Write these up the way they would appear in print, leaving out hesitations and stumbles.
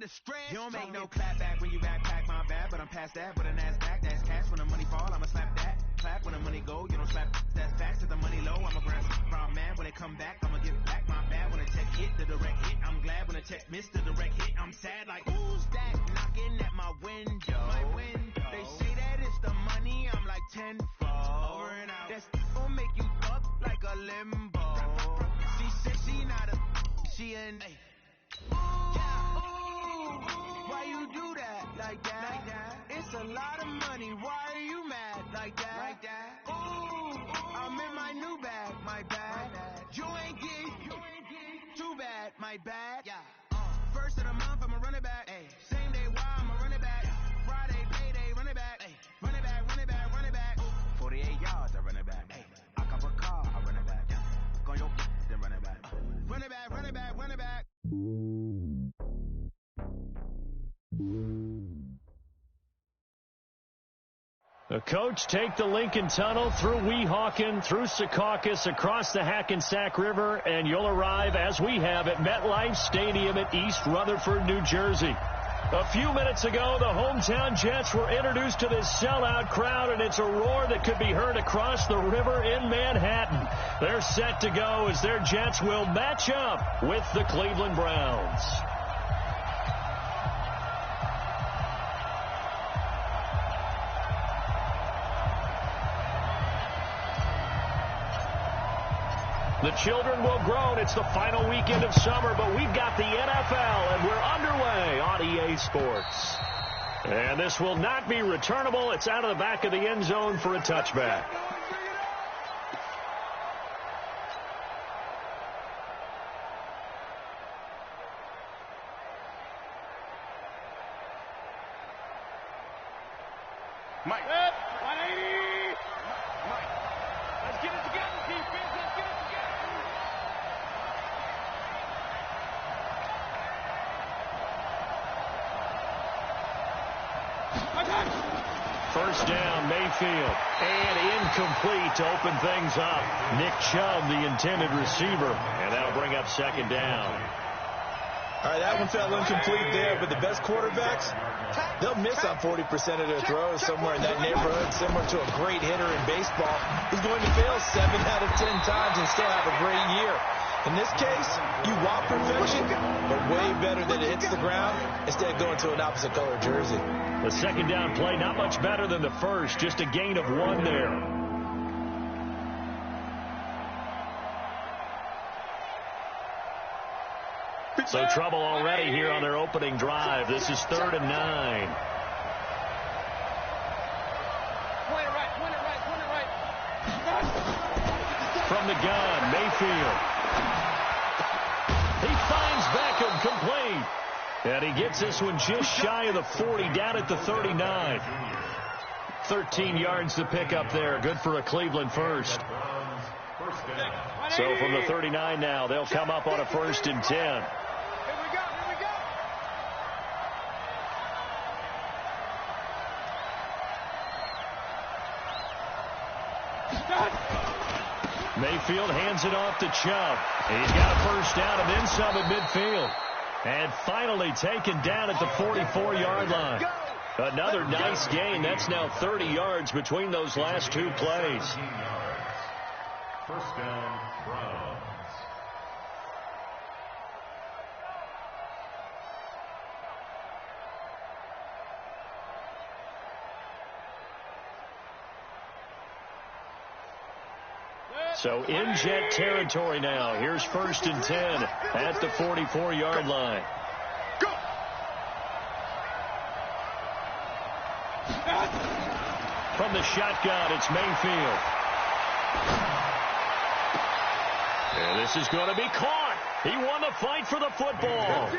the stress. You don't make no clap back when you backpack, my bad, but I'm past that. But a NASDAQ, that's cash. When the money fall, I'ma slap that. Clap when the money go, you don't slap. That's facts. To the money low, I'ma grab some brown man. When it come back, I'ma give back, my bad. When the check hit, the direct hit. I'm glad when the check missed the direct hit. I'm sad like, who's that knocking at my window? They say that it's the money, I'm like tenfold. Over and out. That's gon' make you up like a limbo. She said she not a, she an A. Why you do that like that? It's a lot of money. Why are you mad like that? Ooh, I'm in my new bag, my bad. You ain't get too bad, my bad. First of the month, I'ma run it back. Same day, why I'ma run it back. Friday, payday, run it back. Run it back, run it back, run it back. 48 yards, I run it back. I cop a car, I run it back. Go your then run it back. Run it back, run it back, run it back. The coach take the Lincoln Tunnel through Weehawken, through Secaucus, across the Hackensack River, and you'll arrive, as we have, at MetLife Stadium at East Rutherford, New Jersey. A few minutes ago, the hometown Jets were introduced to this sellout crowd, and it's a roar that could be heard across the river in Manhattan. They're set to go as their Jets will match up with the Cleveland Browns. The children will groan. It's the final weekend of summer, but we've got the NFL, and we're underway on EA Sports. And this will not be returnable. It's out of the back of the end zone for a touchback. Mike. 180. Mike. Let's get it together, defense. Let's get it together. First down, Mayfield. And incomplete to open things up. Nick Chubb, the intended receiver. And that'll bring up second down. All right, that one fell incomplete there, but the best quarterbacks, they'll miss on 40% of their throws somewhere in that neighborhood, similar to a great hitter in baseball who's going to fail 7 out of 10 times and still have a great year. In this case, you want perfection, but way better than it hits the ground instead of going to an opposite color jersey. The second down play, not much better than the first, just a gain of 1 there. So trouble already here on their opening drive. This is 3rd and 9. Point it right. From the gun, Mayfield. He finds Beckham, complete. And he gets this one just shy of the 40, down at the 39. 13 yards to pick up there. Good for a Cleveland first. So from the 39 now, they'll come up on a 1st and 10. Mayfield hands it off to Chubb. He's got a first down and then some at midfield. And finally taken down at the 44-yard line. Another nice gain. That's now 30 yards between those last 2 plays. First down, Browns. So in Jet territory now. Here's 1st and 10 at the 44-yard line. Go. From the shotgun, it's Mayfield. And this is going to be caught. He won the fight for the football.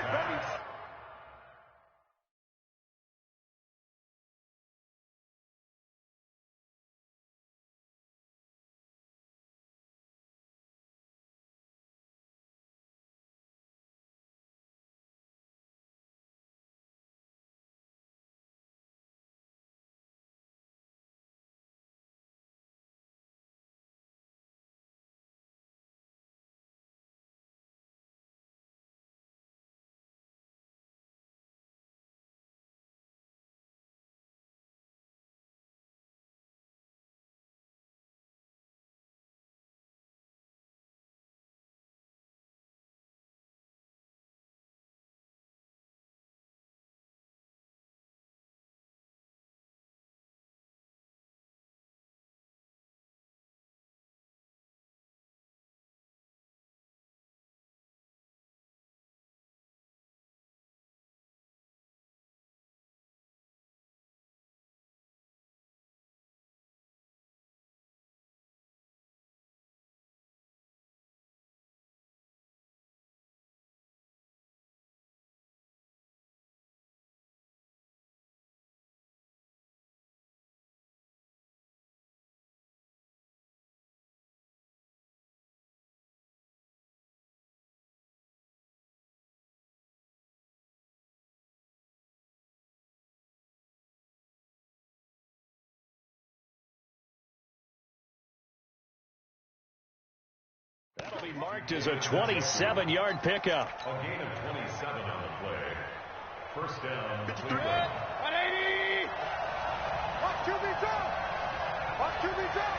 be marked as a 27-yard pickup. A gain of 27 on the play. First down. 180. Watch QB drop. Watch QB drop.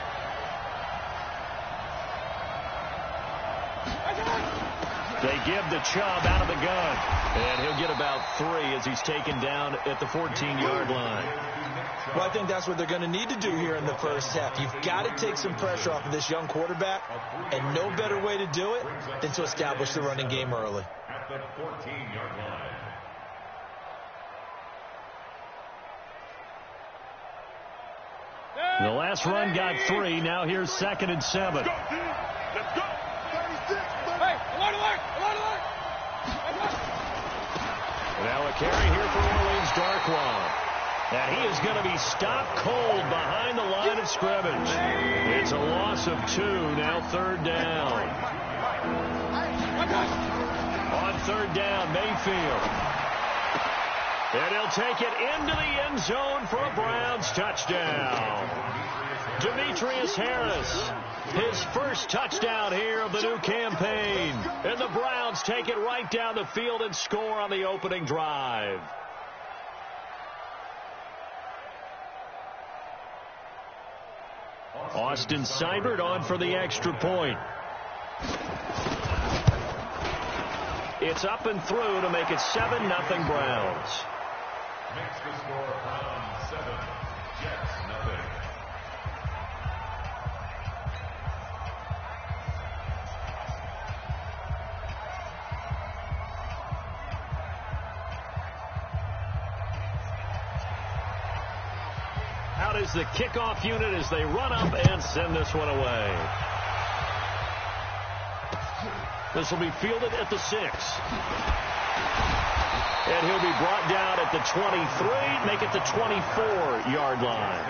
They give the Chubb out of the gun. And he'll get about 3 as he's taken down at the 14-yard line. Well, I think that's what they're going to need to do here in the first half. You've got to take some pressure off of this young quarterback, and no better way to do it than to establish the running game early. At the 14-yard line. The last run got 3. Now here's 2nd and 7. Let's go. Hey, alert. Now a carry here for Orleans Darkwan. And he is going to be stopped cold behind the line of scrimmage. It's a loss of 2. Now 3rd down. On 3rd down, Mayfield. And he'll take it into the end zone for a Browns touchdown. Demetrius Harris, his first touchdown here of the new campaign. And the Browns take it right down the field and score on the opening drive. Austin Seibert on for the extra point. It's up and through to make it 7-0 Browns. Makes the score Browns 7, Jets nothing. Out is the kickoff unit as they run up and send this one away. This will be fielded at the 6. And he'll be brought down at the 23, make it the 24-yard line.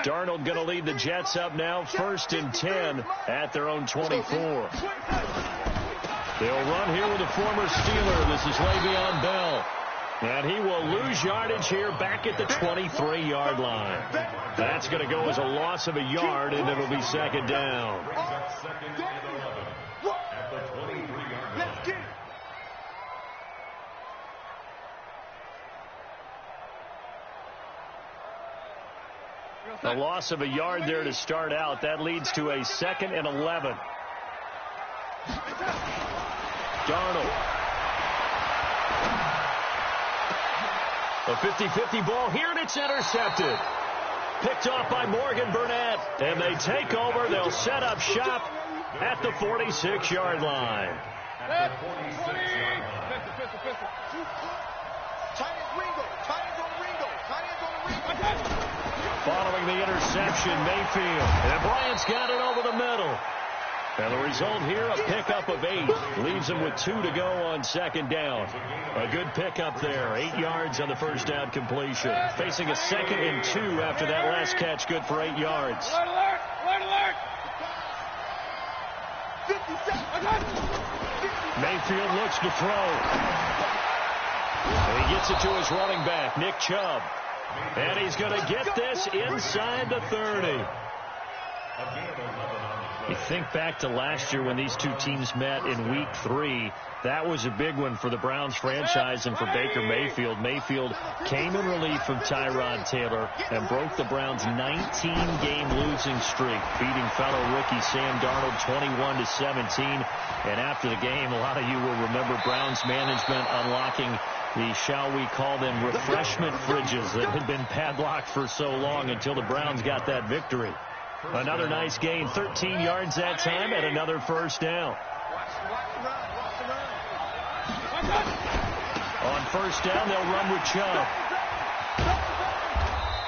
Darnold going to lead the Jets up now, 1st and 10 at their own 24. They'll run here with a former Steeler. This is Le'Veon Bell. And he will lose yardage here back at the 23-yard line. That's going to go as a loss of a yard, and it'll be 2nd down. A loss of a yard there to start out. That leads to a 2nd and 11. Darnold. A 50-50 ball here, and it's intercepted. Picked off by Morgan Burnett. And they take over. They'll set up shop at the 46-yard line. Following the interception, Mayfield. And Bryant's got it over the middle. And the result here, a pickup of 8. Leaves him with 2 to go on 2nd down. A good pickup there. 8 yards on the 1st down completion. Facing a 2nd and 2 after that last catch. Good for 8 yards. Alert! Mayfield looks to throw. And he gets it to his running back, Nick Chubb. And he's going to get this inside the 30. You think back to last year when these two teams met in Week 3. That was a big one for the Browns franchise and for Baker Mayfield. Mayfield came in relief from Tyrod Taylor and broke the Browns' 19-game losing streak, beating fellow rookie Sam Darnold 21-17. And after the game, a lot of you will remember Browns management unlocking the, shall we call them, refreshment fridges that had been padlocked for so long until the Browns got that victory. Another nice gain, 13 yards that time, and another 1st down. On 1st down, they'll run with Chubb.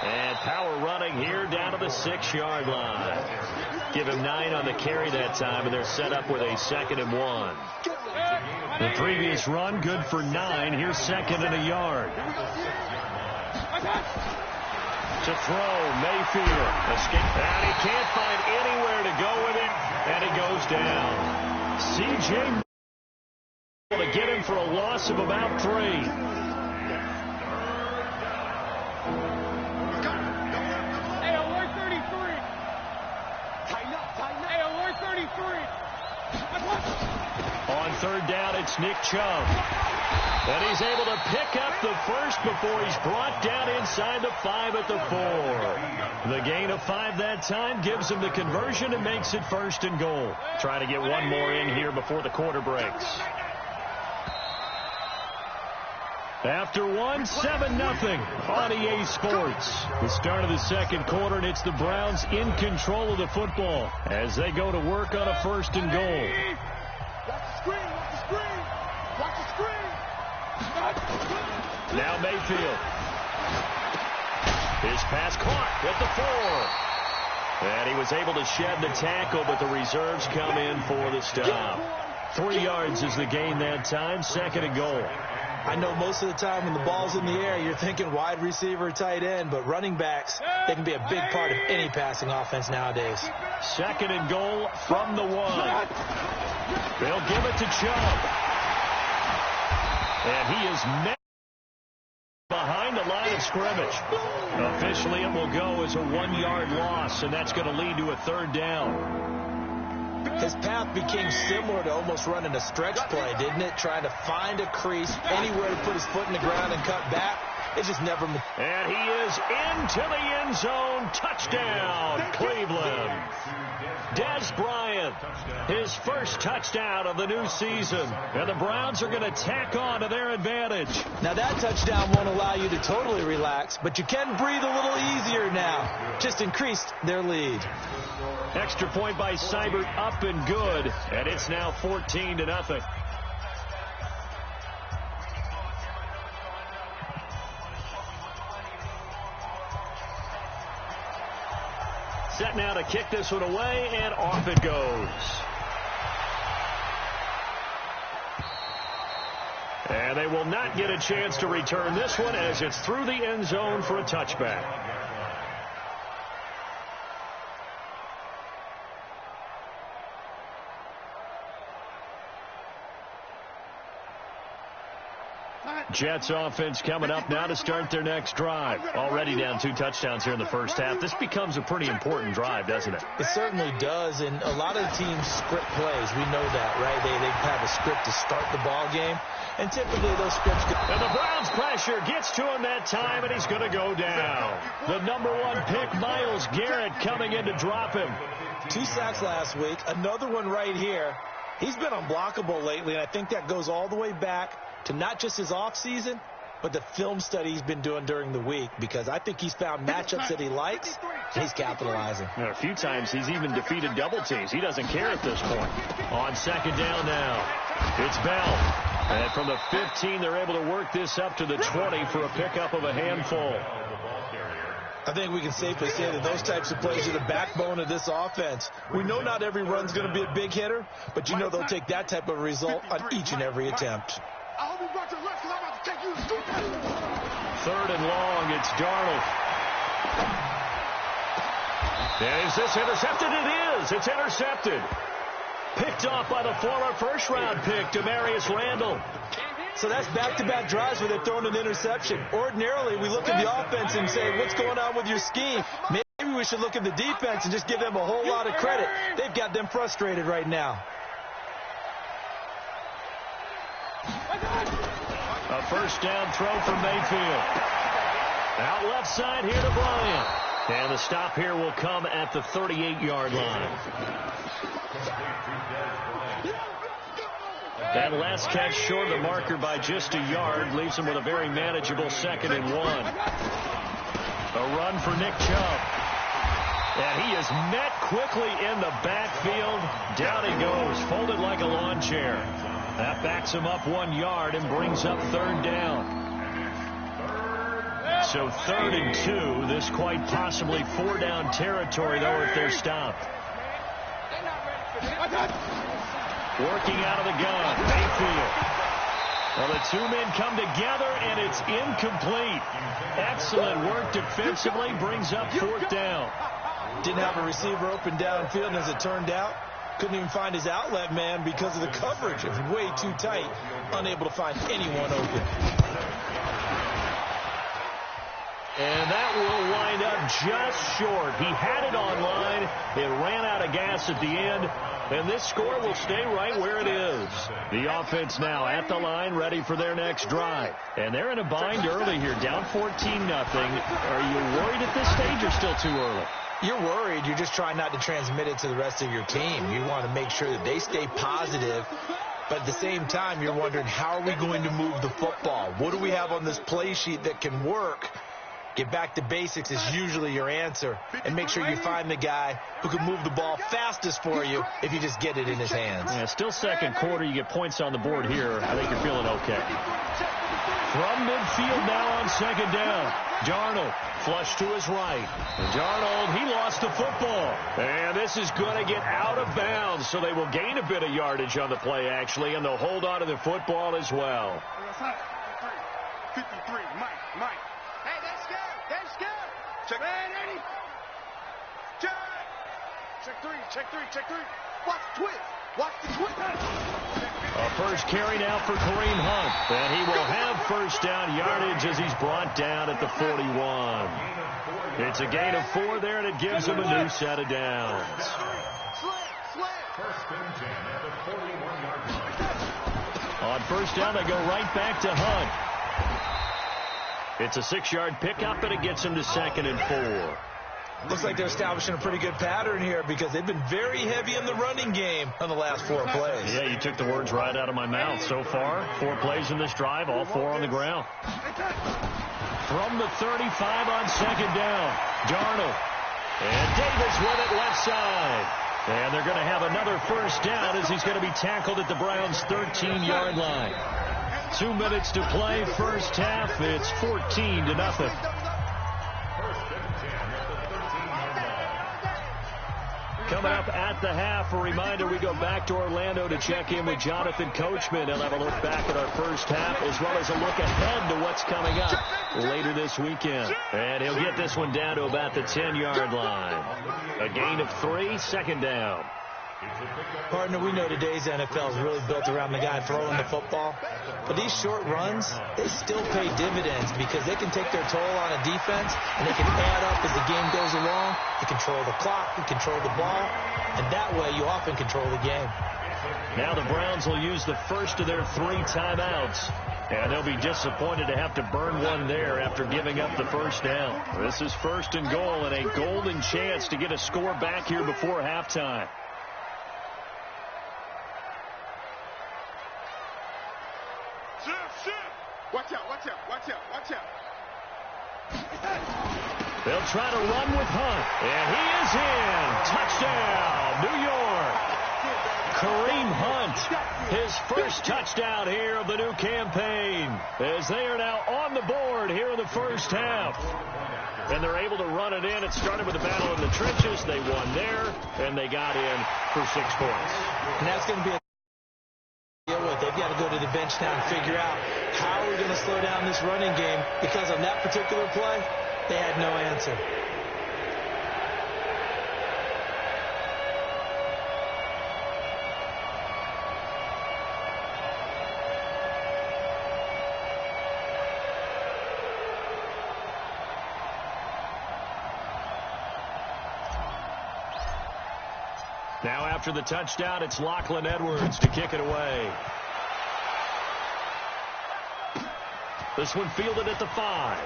And power running here down to the 6-yard line. Give him 9 on the carry that time, and they're set up with a 2nd and 1. The previous run, good for 9. Here's 2nd and a yard. To throw, Mayfield. Escape, and he can't find anywhere to go with it, and he goes down. C.J. to get him for a loss of about 3. Hey, alert 33. Hey, alert 33. On 3rd down, it's Nick Chubb. And he's able to pick up the 1st before he's brought down inside the 5 at the 4. The gain of 5 that time gives him the conversion and makes it 1st and goal. Trying to get one more in here before the quarter breaks. After 1, 7-0 on EA Sports. The start of the 2nd quarter, and it's the Browns in control of the football as they go to work on a 1st and goal. Now Mayfield. His pass caught at the 4. And he was able to shed the tackle, but the reserves come in for the stop. 3 yards is the gain that time, 2nd and goal. I know most of the time when the ball's in the air, you're thinking wide receiver, tight end, but running backs, they can be a big part of any passing offense nowadays. 2nd and goal from the 1. They'll give it to Chubb. And he is met behind the line of scrimmage. Officially, it will go as a 1-yard loss, and that's going to lead to a 3rd down. His path became similar to almost running a stretch play, didn't it? Trying to find a crease, anywhere to put his foot in the ground and cut back. It just never... And he is into the end zone. Touchdown, Cleveland. Dez Bryant, his 1st touchdown of the new season. And the Browns are going to tack on to their advantage. Now, that touchdown won't allow you to totally relax, but you can breathe a little easier now. Just increased their lead. Extra point by Seibert, up and good. And it's now 14-0. Set now to kick this one away, and off it goes. And they will not get a chance to return this one as it's through the end zone for a touchback. Jets offense coming up now to start their next drive. Already down 2 touchdowns here in the first half. This becomes a pretty important drive, doesn't it? It certainly does, and a lot of the teams script plays. We know that, right? They have a script to start the ball game, and typically those scripts get... And the Browns pressure gets to him that time, and he's going to go down. The #1 pick, Myles Garrett, coming in to drop him. 2 sacks last week, another one right here. He's been unblockable lately, and I think that goes all the way back to not just his offseason, but the film study he's been doing during the week, because I think he's found matchups that he likes, and he's capitalizing. A few times he's even defeated double teams. He doesn't care at this point. On second down now, it's Bell. And from the 15, they're able to work this up to the 20 for a pickup of a handful. I think we can safely say that those types of plays are the backbone of this offense. We know not every run's going to be a big hitter, but you know they'll take that type of result on each and every attempt. Third and long, it's Darnold. And is this intercepted? It is. It's intercepted. Picked off by the former first-round pick, Demarius Randall. So that's back-to-back drives where they're throwing an interception. Ordinarily, we look at the offense and say, what's going on with your scheme? Maybe we should look at the defense and just give them a whole lot of credit. They've got them frustrated right now. A first down throw from Mayfield. Out left side here to Bryant. And the stop here will come at the 38-yard line. That last catch short of the marker by just a yard leaves him with a very manageable 2nd and 1. A run for Nick Chubb. And he is met quickly in the backfield. Down he goes, folded like a lawn chair. That backs him up 1 yard and brings up 3rd down. So 3rd and 2. This quite possibly 4-down territory, though, if they're stopped. Working out of the gun, Mayfield. Well, the 2 men come together, and it's incomplete. Excellent work defensively, brings up 4th down. Didn't have a receiver open downfield, and as it turned out, couldn't even find his outlet man because of the coverage. It was way too tight, unable to find anyone open. And that will wind up just short. He had it on line. It ran out of gas at the end. And this score will stay right where it is. The offense now at the line, ready for their next drive. And they're in a bind early here, down 14-0. Are you worried at this stage or still too early? You're worried. You're just trying not to transmit it to the rest of your team. You want to make sure that they stay positive. But at the same time, you're wondering, how are we going to move the football? What do we have on this play sheet that can work? Get back to basics is usually your answer. And make sure you find the guy who can move the ball fastest for you if you just get it in his hands. Yeah, still second quarter. You get points on the board here. I think you're feeling okay. From midfield now on 2nd down. Darnold flush to his right. And Darnold, he lost the football. And this is going to get out of bounds, so they will gain a bit of yardage on the play, actually, and they'll hold on to the football as well. 53, Mike. Hey, that's good. That's good. Check. Man, Eddie. Check three. Watch the twist. A first carry now for Kareem Hunt. And he will have first down yardage as he's brought down at the 41. It's a gain of 4 there, and it gives him a new set of downs. On first down, they go right back to Hunt. It's a 6-yard pickup, and it gets him to 2nd and 4. Looks like they're establishing a pretty good pattern here because they've been very heavy in the running game on the last 4 plays. Yeah, you took the words right out of my mouth. So far, 4 plays in this drive, all 4 on the ground. From the 35 on 2nd down, Darnold. And Davis with it left side. And they're going to have another first down as he's going to be tackled at the Browns' 13-yard line. 2 minutes to play, first half. It's 14-0. Coming up at the half, a reminder, we go back to Orlando to check in with Jonathan Coachman. He'll have a look back at our first half as well as a look ahead to what's coming up later this weekend. And he'll get this one down to about the 10-yard line. A gain of 3, 2nd down. Partner, we know today's NFL is really built around the guy throwing the football. But these short runs, they still pay dividends because they can take their toll on a defense, and they can add up as the game goes along. You control the clock, you control the ball, and that way you often control the game. Now the Browns will use the first of their 3 timeouts. And they'll be disappointed to have to burn one there after giving up the first down. This is 1st and goal and a golden chance to get a score back here before halftime. Watch out, watch out, watch out, watch out. They'll try to run with Hunt. And he is in. Touchdown, New York. Kareem Hunt, his first touchdown here of the new campaign, as they are now on the board here in the first half. And they're able to run it in. It started with a battle in the trenches. They won there, and they got in for 6 points. And that's going to be a deal with. They've got to go to the bench now and figure out how we're going to slow down this running game, because on that particular play, they had no answer. Now after the touchdown, it's Lachlan Edwards to kick it away. This one fielded at the 5.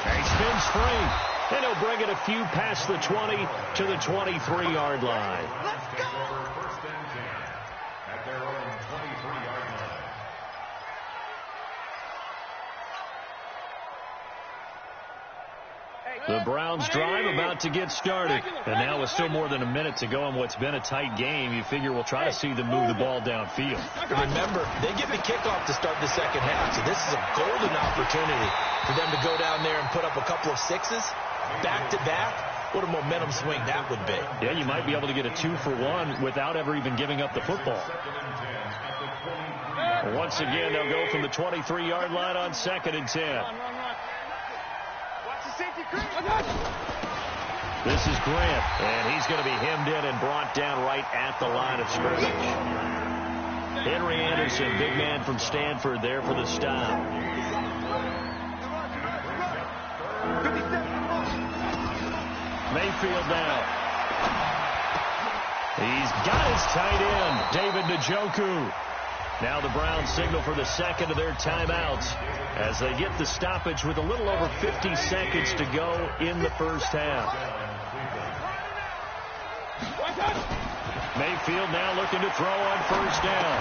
He spins free. And he'll bring it a few past the 20 to the 23-yard line. Let's go! First and 10 at their own 23-yard line. The Browns drive about to get started. And now with still more than a minute to go in what's been a tight game, you figure we'll try to see them move the ball downfield. Remember, they get the kickoff to start the second half, so this is a golden opportunity for them to go down there and put up a couple of 6s back-to-back. What a momentum swing that would be. Yeah, you might be able to get a 2-for-1 without ever even giving up the football. Once again, they'll go from the 23-yard line on 2nd and 10. This is Grant, and he's going to be hemmed in and brought down right at the line of scrimmage. Henry Anderson, big man from Stanford, there for the stop. Mayfield now. He's got his tight end, David Njoku. Now the Browns signal for the second of their timeouts as they get the stoppage with a little over 50 seconds to go in the first half. Mayfield now looking to throw on first down.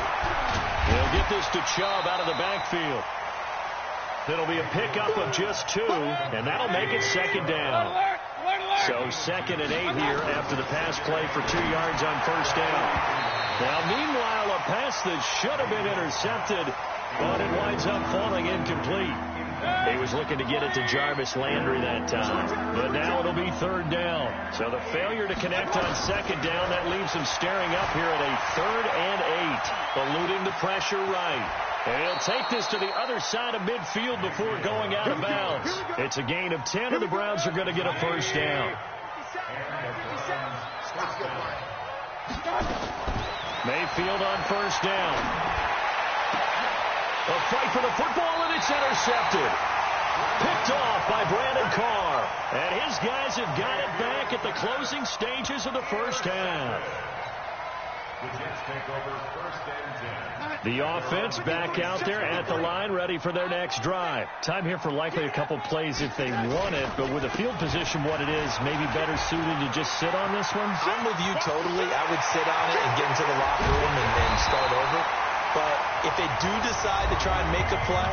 He'll get this to Chubb out of the backfield. It'll be a pickup of just 2, and that'll make it 2nd down. So 2nd and 8 here after the pass play for 2 yards on first down. Now, meanwhile, a pass that should have been intercepted, but it winds up falling incomplete. He was looking to get it to Jarvis Landry that time, but now it'll be 3rd down. So the failure to connect on 2nd down, that leaves him staring up here at a 3rd and 8, eluding the pressure right. And he'll take this to the other side of midfield before going out of bounds. It's a gain of 10, and the Browns are going to get a first down. Mayfield on first down. A fight for the football, and it's intercepted. Picked off by Brandon Carr. And his guys have got it back at the closing stages of the first half. The Jets take over 1st and 10. The offense back out there at the line, ready for their next drive. Time here for likely a couple plays if they want it, but with the field position what it is, maybe better suited to just sit on this one? I'm with you totally. I would sit on it and get into the locker room and start over. But if they do decide to try and make a play,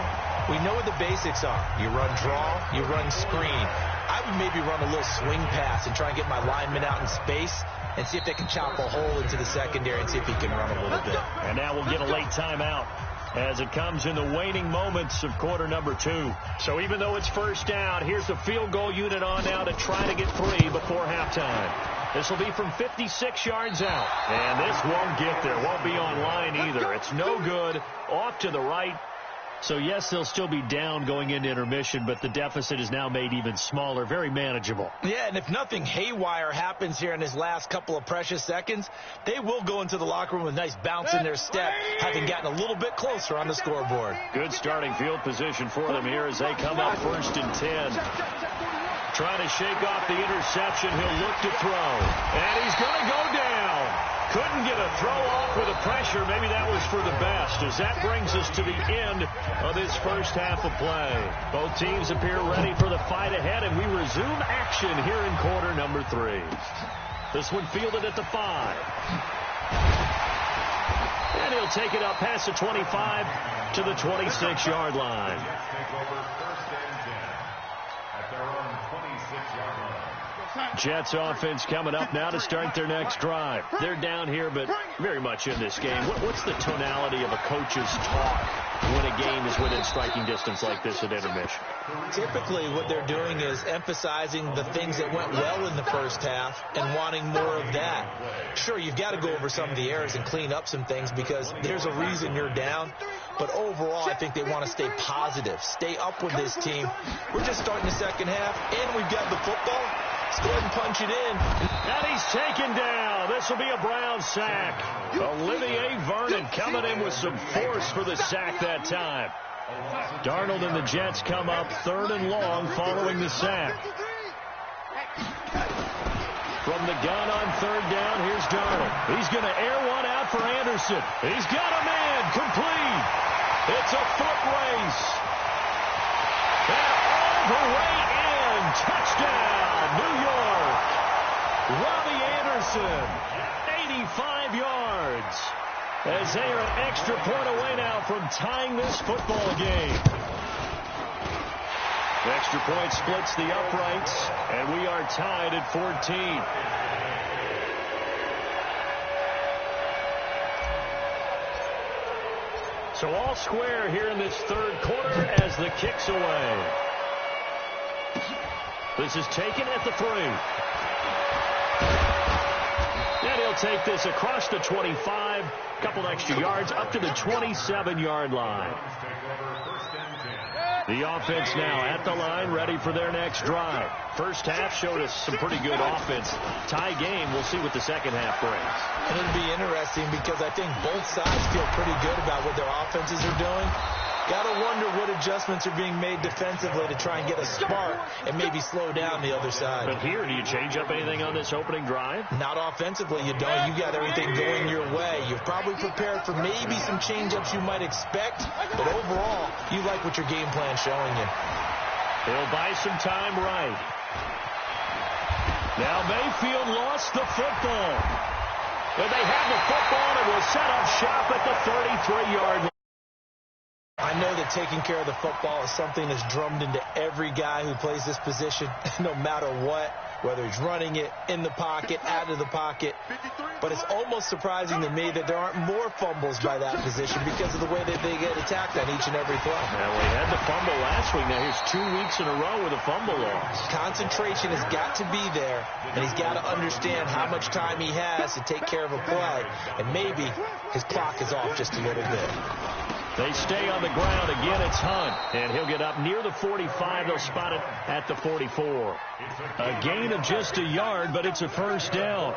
we know what the basics are. You run draw, you run screen. I would maybe run a little swing pass and try and get my lineman out in space and see if they can chop a hole into the secondary and see if he can run a little bit. And now we'll get a late timeout as it comes in the waning moments of quarter number 2. So even though it's first down, here's the field goal unit on now to try to get 3 before halftime. This will be from 56 yards out. And this won't get there. Won't be on line either. It's no good. Off to the right. So, yes, they'll still be down going into intermission, but the deficit is now made even smaller, very manageable. Yeah, and if nothing haywire happens here in his last couple of precious seconds, they will go into the locker room with a nice bounce in their step, having gotten a little bit closer on the scoreboard. Good starting field position for them here as they come up 1st and 10. Trying to shake off the interception. He'll look to throw. And he's going to go down. Couldn't get a throw off with the pressure. Maybe that was for the best, as that brings us to the end of this first half of play. Both teams appear ready for the fight ahead, and we resume action here in quarter number 3. This one fielded at the 5. And he'll take it up past the 25 to the 26-yard line. Jets offense coming up now to start their next drive. They're down here, but very much in this game. What's the tonality of a coach's talk when a game is within striking distance like this at intermission? Typically, what they're doing is emphasizing the things that went well in the first half and wanting more of that. Sure, you've got to go over some of the errors and clean up some things because there's a reason you're down. But overall, I think they want to stay positive, stay up with this team. We're just starting the second half, and we've got the football. Let's go ahead and punch it in. And he's taken down. This will be a Brown sack. Olivier Vernon coming in with some force for the sack that time. Darnold and the Jets come up 3rd and long following the sack. From the gun on 3rd down, here's Darnold. He's going to air one out for Anderson. He's got a man complete. It's a foot race. And all the way in. Touchdown, New York. Robbie Anderson, 85 yards. As they are an extra point away now from tying this football game. The extra point splits the uprights, and we are tied at 14. So all square here in this 3rd quarter as the kick's away. This is taken at the 3. And he'll take this across the 25, a couple extra yards, up to the 27-yard line. The offense now at the line, ready for their next drive. First half showed us some pretty good offense. Tie game, we'll see what the second half brings. And it'll be interesting because I think both sides feel pretty good about what their offenses are doing. Got to wonder what adjustments are being made defensively to try and get a spark and maybe slow down the other side. But here, do you change up anything on this opening drive? Not offensively, you don't. You got everything going your way. You've probably prepared for maybe some change-ups you might expect, but overall, you like what your game plan's showing you. He'll buy some time right. Now Mayfield lost the football. But they have the football and will set up shop at the 33-yard line. I know that taking care of the football is something that's drummed into every guy who plays this position, no matter what, whether he's running it, in the pocket, out of the pocket. But it's almost surprising to me that there aren't more fumbles by that position because of the way that they get attacked on each and every throw. Now, we had the fumble last week. Now, here's 2 weeks in a row with a fumble loss. Concentration has got to be there, and he's got to understand how much time he has to take care of a play. And maybe his clock is off just a little bit. They stay on the ground. Again, it's Hunt. And he'll get up near the 45. They'll spot it at the 44. A gain of just a yard, but it's a first down.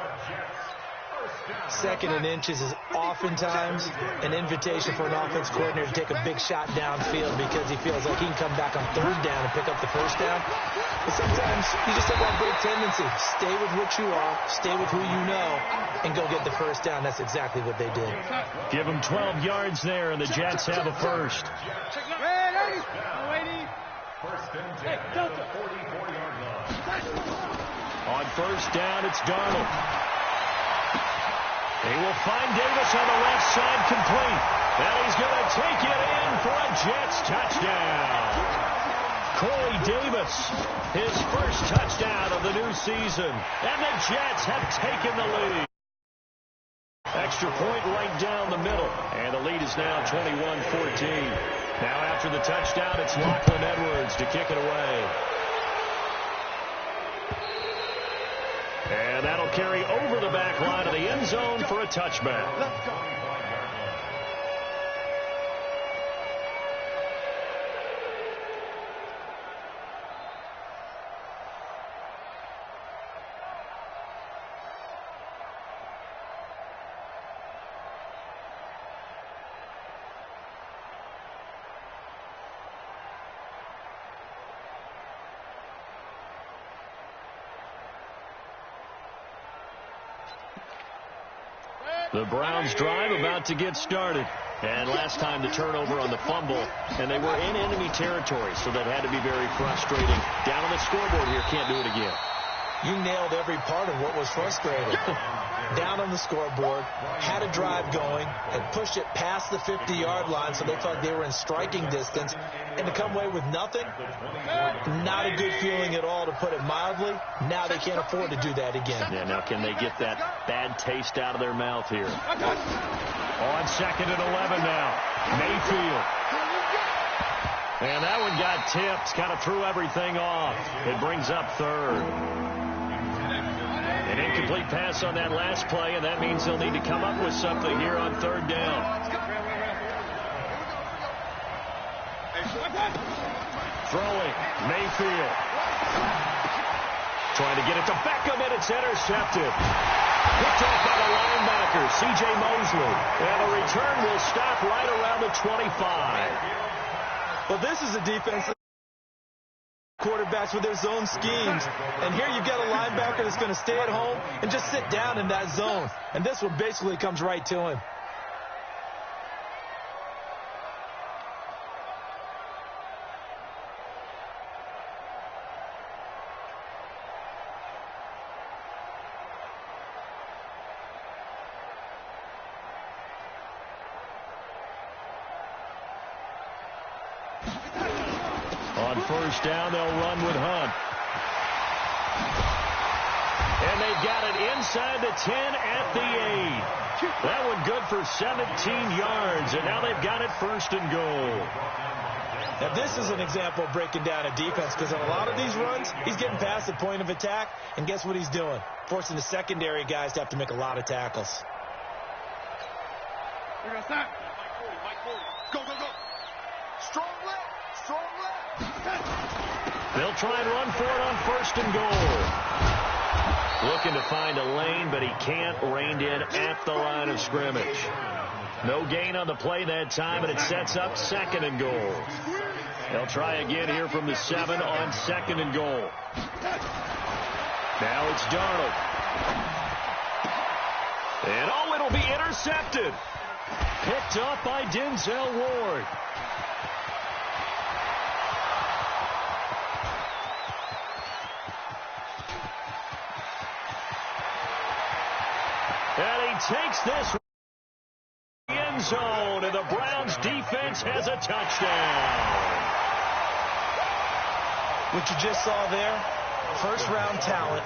2nd and inches is oftentimes an invitation for an offense coordinator to take a big shot downfield because he feels like he can come back on 3rd down and pick up the first down. But sometimes you just have that great tendency. Stay with what you are, stay with who you know, and go get the first down. That's exactly what they did. Give them 12 yards there, and the Jets have a first. On first down, it's Darnold. He will find Davis on the left side complete. And he's going to take it in for a Jets touchdown. Corey Davis, his first touchdown of the new season. And the Jets have taken the lead. Extra point right down the middle. And the lead is now 21-14. Now after the touchdown, it's Lachlan Edwards to kick it away. And that'll carry over the back line of the end zone for a touchback. The Browns drive about to get started. And last time the turnover on the fumble, and they were in enemy territory, so that had to be very frustrating. Down on the scoreboard here, can't do it again. You nailed every part of what was frustrating. Down on the scoreboard, had a drive going, and pushed it past the 50-yard line, so they felt they were in striking distance. And to come away with nothing, not a good feeling at all, to put it mildly. Now they can't afford to do that again. Yeah, now can they get that bad taste out of their mouth here? On 2nd and 11 now. Mayfield. And that one got tipped. Kind of threw everything off. It brings up 3rd. An incomplete pass on that last play, and that means they'll need to come up with something here on 3rd down. Throwing. Mayfield. Trying to get it to Beckham, and it's intercepted. Picked off by the linebacker, C.J. Mosley. And the return will stop right around the 25. Well, this is a defense quarterbacks with their zone schemes. And here you've got a linebacker that's going to stay at home and just sit down in that zone. And this one basically comes right to him. On 1st down, they'll run with Hunt. And they've got it inside the 10 at the 8. That one good for 17 yards, and now they've got it 1st and goal. Now, this is an example of breaking down a defense, because on a lot of these runs, he's getting past the point of attack, and guess what he's doing? Forcing the secondary guys to have to make a lot of tackles. Go, go, go. Strong left. Strong left. They'll try and run for it on 1st and goal. Looking to find a lane, but he can't. Reined in at the line of scrimmage. No gain on the play that time, and it sets up 2nd and goal. They'll try again here from the 7 on 2nd and goal. Now it's Darnold. And oh, it'll be intercepted. Picked up by Denzel Ward. And he takes this end zone, and the Browns defense has a touchdown. What you just saw there, 1st-round talent,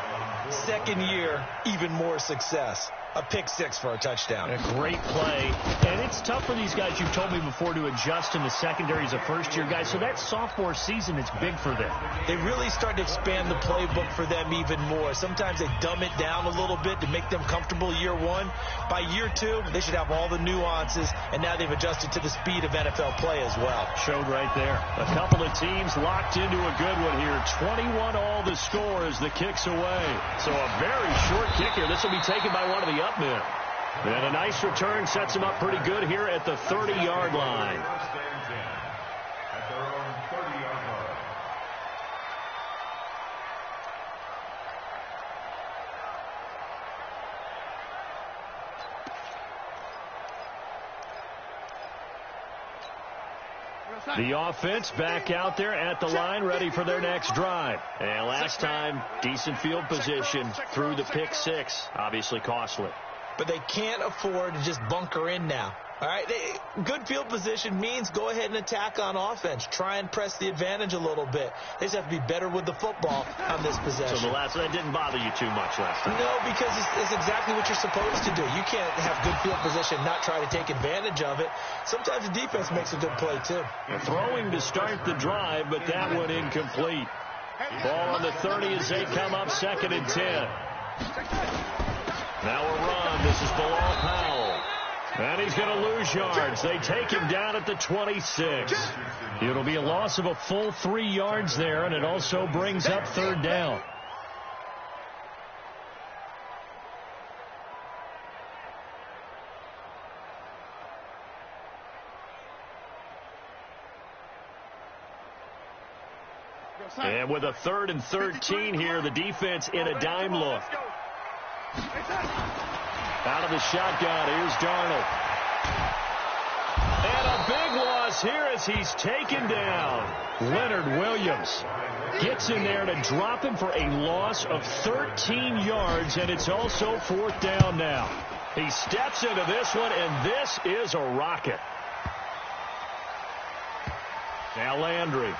2nd year, even more success. A pick 6 for a touchdown. A great play. And it's tough for these guys, you've told me before, to adjust in the secondary as a first-year guy. So that sophomore season is big for them. They really start to expand the playbook for them even more. Sometimes they dumb it down a little bit to make them comfortable year 1. By year 2, they should have all the nuances, and now they've adjusted to the speed of NFL play as well. Showed right there. A couple of teams locked into a good one here. 21 all the score as the kick's away. So a very short kick here. This will be taken by one of the up men. And a nice return sets him up pretty good here at the 30-yard line. At their own 30-yard line. The offense back out there at the line, ready for their next drive. And last time, decent field position through the pick 6. Obviously costly. But they can't afford to just bunker in now. All right, good field position means go ahead and attack on offense. Try and press the advantage a little bit. They just have to be better with the football on this possession. So that didn't bother you too much last time? No, because it's exactly what you're supposed to do. You can't have good field position, not try to take advantage of it. Sometimes the defense makes a good play, too. Throwing to start the drive, but that one incomplete. Ball on the 30 as they come up 2nd and 10. Now a run. This is Bilal Powell. And he's going to lose yards. They take him down at the 26. It'll be a loss of a full 3 yards there, and it also brings up 3rd down. And with a 3rd and 13 here, the defense in a dime look. Out of the shotgun. Here's Darnold. And a big loss here as he's taken down. Leonard Williams gets in there to drop him for a loss of 13 yards, and it's also 4th down now. He steps into this one, and this is a rocket. Now Landry.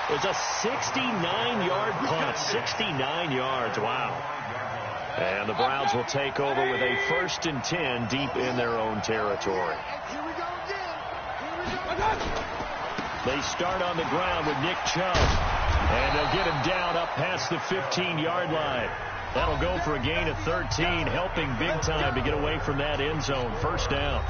It's a 69-yard punt. 69 yards. Wow. And the Browns will take over with a 1st and 10 deep in their own territory. Here we go again. They start on the ground with Nick Chubb. And they'll get him down up past the 15-yard line. That'll go for a gain of 13, helping big time to get away from that end zone. 1st down.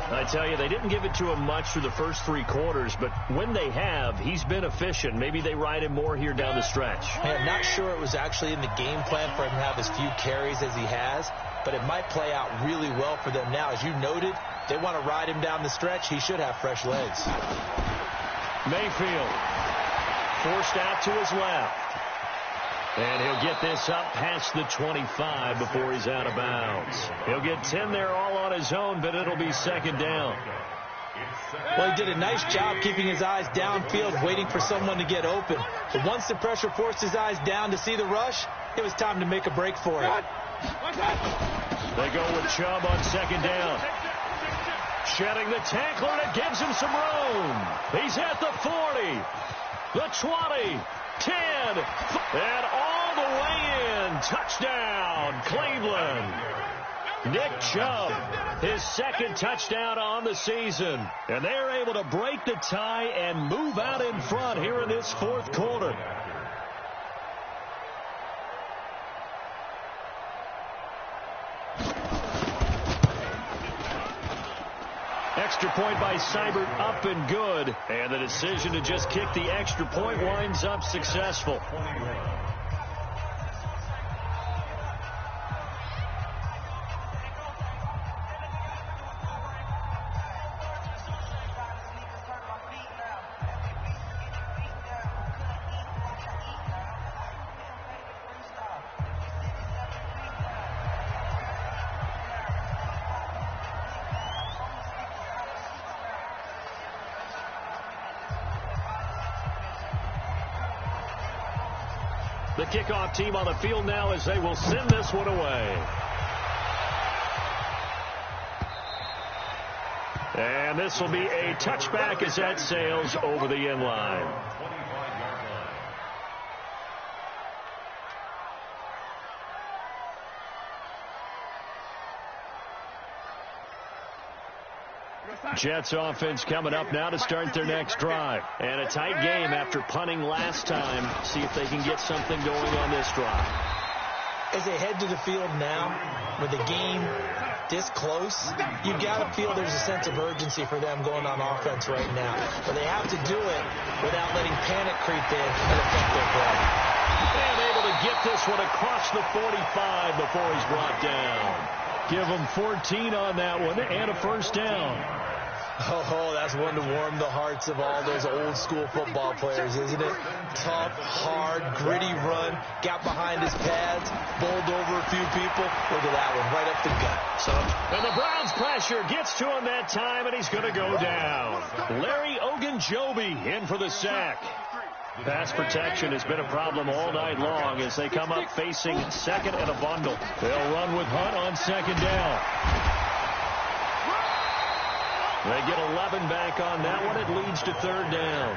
I tell you, they didn't give it to him much through the first 3 quarters, but when they have, he's been efficient. Maybe they ride him more here down the stretch. Hey, I'm not sure it was actually in the game plan for him to have as few carries as he has, but it might play out really well for them now. As you noted, they want to ride him down the stretch. He should have fresh legs. Mayfield forced out to his left. And he'll get this up past the 25 before he's out of bounds. He'll get 10 there all on his own, but it'll be 2nd down. Well, he did a nice job keeping his eyes downfield, waiting for someone to get open. But once the pressure forced his eyes down to see the rush, it was time to make a break for it. They go with Chubb on 2nd down. Shedding the tackler, and it gives him some room. He's at the 40, the 20, 10, and all the way in. Touchdown, Cleveland. Nick Chubb, his 2nd touchdown on the season. And they're able to break the tie and move out in front here in this 4th quarter. Extra point by Seibert, up and good. And the decision to just kick the extra point winds up successful. The kickoff team on the field now as they will send this one away. And this will be a touchback as that sails over the end line. Jets offense coming up now to start their next drive. And a tight game after punting last time. See if they can get something going on this drive. As they head to the field now, with the game this close, you've got to feel there's a sense of urgency for them going on offense right now. But they have to do it without letting panic creep in and affect their play. And able to get this one across the 45 before he's brought down. Give them 14 on that one and a 1st down. Oh, that's one to warm the hearts of all those old school football players, isn't it? Tough, hard, gritty run, got behind his pads, bowled over a few people. Look at that one, right up the gut. And the Browns pressure gets to him that time, and he's going to go down. Larry Ogunjobi in for the sack. Pass protection has been a problem all night long as they come up facing 2nd and a bundle. They'll run with Hunt on 2nd down. They get 11 back on that one. It leads to 3rd down.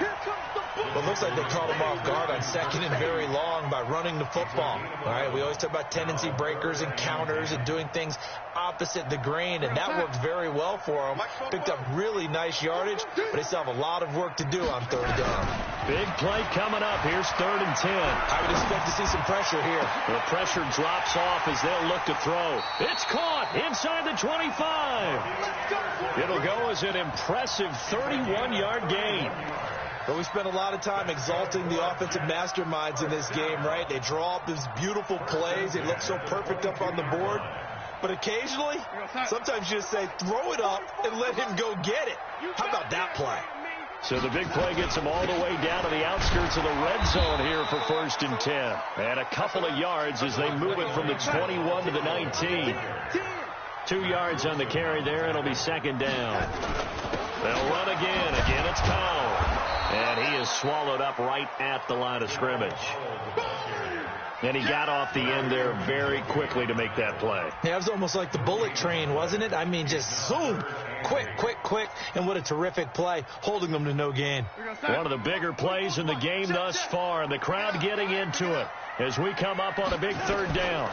Well, it looks like they caught him off guard on 2nd and very long by running the football. All right, we always talk about tendency breakers and counters and doing things opposite the grain, and that worked very well for them. Picked up really nice yardage, but they still have a lot of work to do on 3rd down. Big play coming up. Here's 3rd and 10. I would expect to see some pressure here. The pressure drops off as they'll look to throw. It's caught inside the 25. It'll go as an impressive 31-yard gain. But we spent a lot of time exalting the offensive masterminds in this game, right? They draw up these beautiful plays. They look so perfect up on the board. But occasionally, sometimes you just say, throw it up and let him go get it. How about that play? So the big play gets them all the way down to the outskirts of the red zone here for 1st and 10. And a couple of yards as they move it from the 21 to the 19. 2 yards on the carry there, and it'll be 2nd down. They'll run again. Again, it's Powell. And he is swallowed up right at the line of scrimmage. And he got off the end there very quickly to make that play. Yeah, it was almost like the bullet train, wasn't it? I mean, just zoom. Quick. And what a terrific play, holding them to no gain. One of the bigger plays in the game thus far. And the crowd getting into it as we come up on a big 3rd down.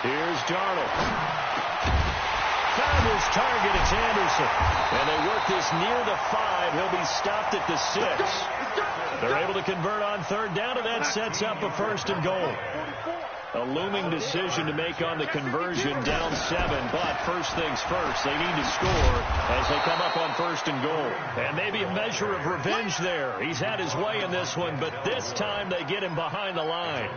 Here's Darnold. Found his target. It's Anderson. And they work this near the 5. He'll be stopped at the 6. They're able to convert on 3rd down, and that sets up a 1st and goal. A looming decision to make on the conversion, down 7. But first things first, they need to score as they come up on 1st and goal. And maybe a measure of revenge there. He's had his way in this one, but this time they get him behind the line.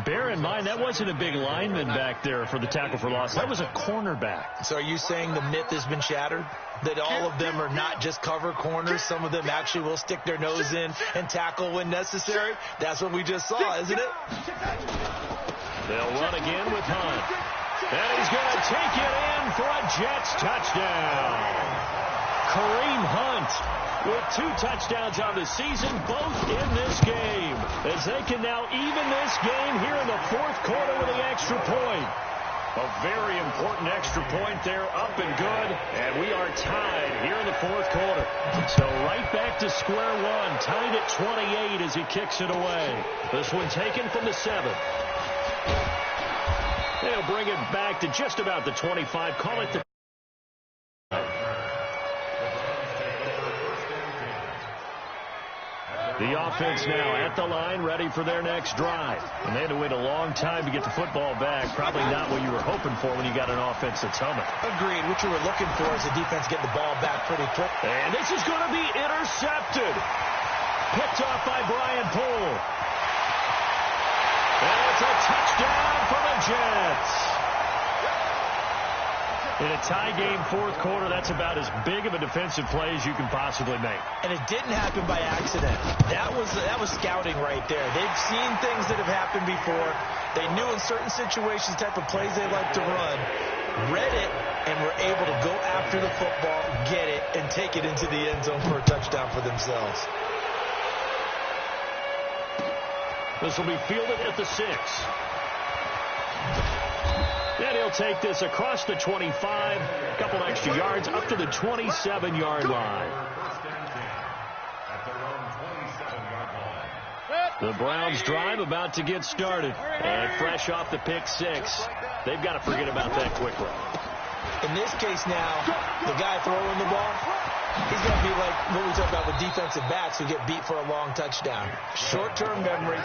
Bear in mind, that wasn't a big lineman back there for the tackle for loss. That was a cornerback. So are you saying the myth has been shattered? That all of them are not just cover corners? Some of them actually will stick their nose in and tackle when necessary? That's what we just saw, isn't it? They'll run again with Hunt. And he's going to take it in for a Jets touchdown. Kareem Hunt with 2 touchdowns on the season, both in this game, as they can now even this game here in the 4th quarter with the extra point. A very important extra point there, up and good, and we are tied here in the 4th quarter. So right back to square one, tied at 28 as he kicks it away. This one taken from the 7. They'll bring it back to just about the 25, call it the... The offense now at the line, ready for their next drive. And they had to wait a long time to get the football back. Probably not what you were hoping for when you got an offense that's humming. Agreed. What you were looking for is the defense getting the ball back pretty quick. And this is going to be intercepted. Picked off by Brian Poole. And it's a touchdown for the Jets. In a tie game 4th quarter, that's about as big of a defensive play as you can possibly make. And it didn't happen by accident. That was scouting right there. They've seen things that have happened before. They knew in certain situations the type of plays they like to run, read it, and were able to go after the football, get it, and take it into the end zone for a touchdown for themselves. This will be fielded at the 6. Then he'll take this across the 25, a couple extra yards, up to the 27-yard line. The Browns drive about to get started. And fresh off the pick 6, they've got to forget about that quickly. In this case now, the guy throwing the ball, he's going to be like what we talk about with defensive backs who get beat for a long touchdown. Short-term memory,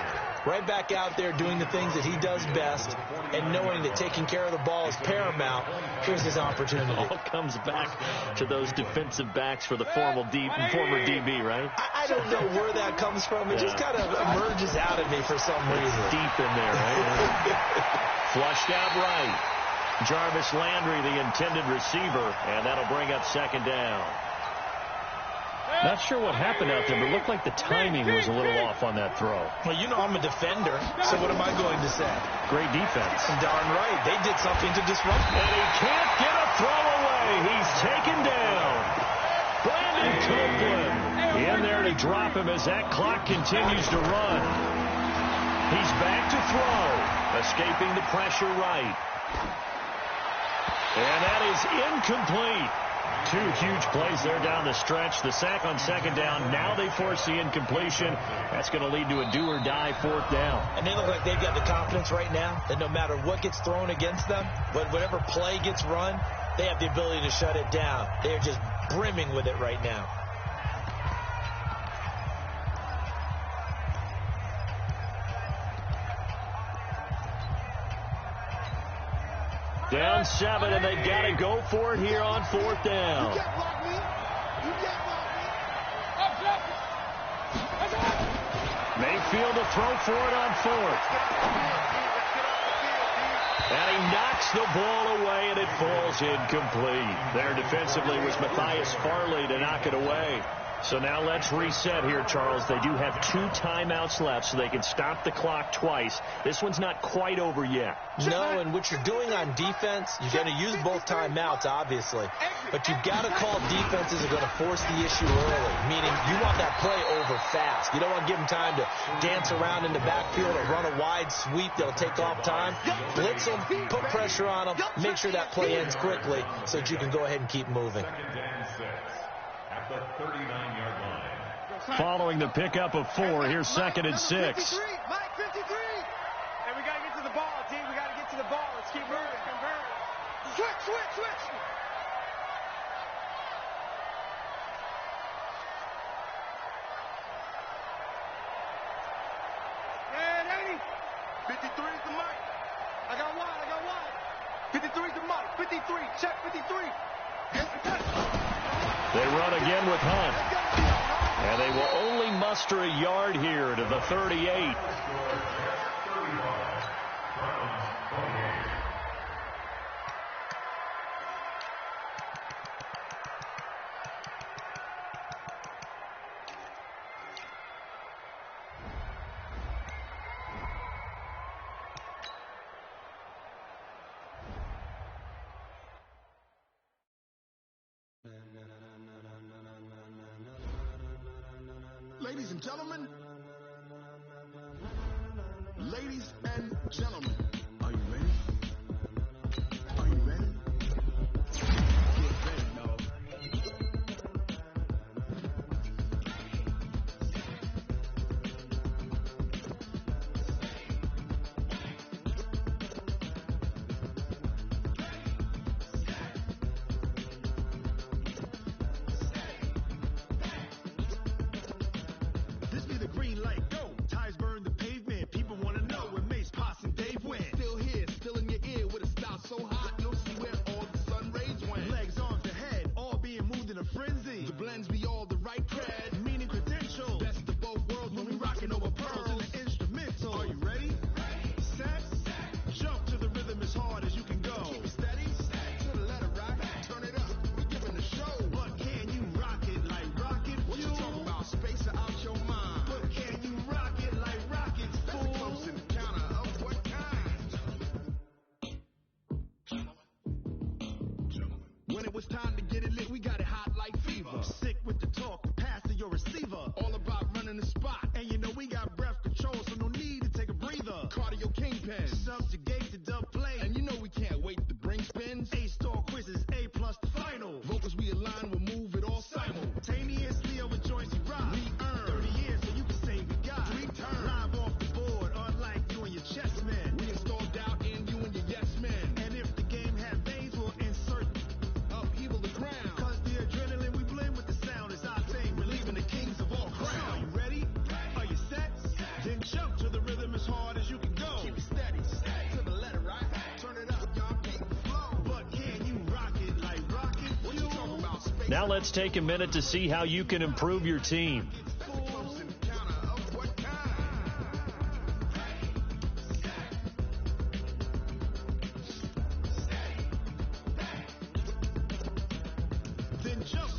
right back out there doing the things that he does best, and knowing that taking care of the ball is paramount. Here's his opportunity. It all comes back to those defensive backs for the former DB, right? I don't know where that comes from. It just kind of emerges out of me for some reason. It's deep in there, right? Flushed out right. Jarvis Landry, the intended receiver, and that'll bring up 2nd down. Not sure what happened out there, but it looked like the timing was a little off on that throw. Well, you know I'm a defender, so what am I going to say? Great defense. Darn right. They did something to disrupt me. And he can't get a throw away. He's taken down. Brandon Copeland in there to drop him as that clock continues to run. He's back to throw, escaping the pressure right. And that is incomplete. 2 huge plays there down the stretch. The sack on 2nd down. Now they force the incompletion. That's going to lead to a do-or-die 4th down. And they look like they've got the confidence right now that no matter what gets thrown against them, whatever play gets run, they have the ability to shut it down. They're just brimming with it right now. Down 7, and they've got to go for it here on 4th down. Mayfield to throw for it on 4th. And he knocks the ball away, and it falls incomplete. There defensively was Matthias Farley to knock it away. So now let's reset here, Charles. They do have 2 timeouts left, so they can stop the clock twice. This one's not quite over yet. No, and what you're doing on defense, you're going to use both timeouts, obviously. But you've got to call defenses that are going to force the issue early, meaning you want that play over fast. You don't want to give them time to dance around in the backfield or run a wide sweep that'll take off time. Blitz them, put pressure on them, make sure that play ends quickly so that you can go ahead and keep moving. At the 39-yard line. Following the pickup of 4, here's 2nd and 6. 53, Mike, 53. And we got to get to the ball, team. We got to get to the ball. Let's keep moving. Switch. And 80. 53 is the Mike. I got wide. 53 is the Mike. 53. Check 53. Yes, They run again with Hunt. And they will only muster a yard here to the 38. Ladies and gentlemen, are you ready? Are you ready? Get ready, y'all. This be the green light, go. Ties burn the pavement. People want to know where Mace, Posse, and Dave went. Still here, still in your ear with a style so hot, you'll see where all the sun rays went. Legs, arms, the head, all being moved in a frenzy. The blends be all the right cred, meaning credential. Best of both worlds when we rocking over pearls in the instrumental. Are you ready? Set, jump to the rhythm as hard as you can go. Keep it steady, to the letter rock, turn it up. We giving the show. But can you rock it like rocket? What you talking about? Space out your mind. But can you rock it like rockets? That's a close encounter of what kind? When it was time to get it lit, we got it hot like fever. Sick with the talk, pass to your receiver. All about running the spot. And you know we got breath control, so no need to take a breather. Cardio kingpin, subjugate the dub play. And you know we can't wait to bring spins. A-star quizzes, A+ the final. Vocals we align, we'll move it all simultaneously over joints you rock. We earn 30 years, so you can say we got 3 turns. Live off the board, unlike you and your chess men. We installed doubt in you and your yes men. And if the game has veins, we'll insert upheaval the ground. Cause the adrenaline we blend with the sound is our thing, relieving the kings of all crowns. Are you ready? Are you set? Then jump to the rhythm as hard as you can go. Keep it steady, to the letter right. Turn it up, y'all keep the flow. But can you rock it like rocket? What you talking about? Space. Now let's take a minute to see how you can improve your team. Close encounter of what kind? Then jump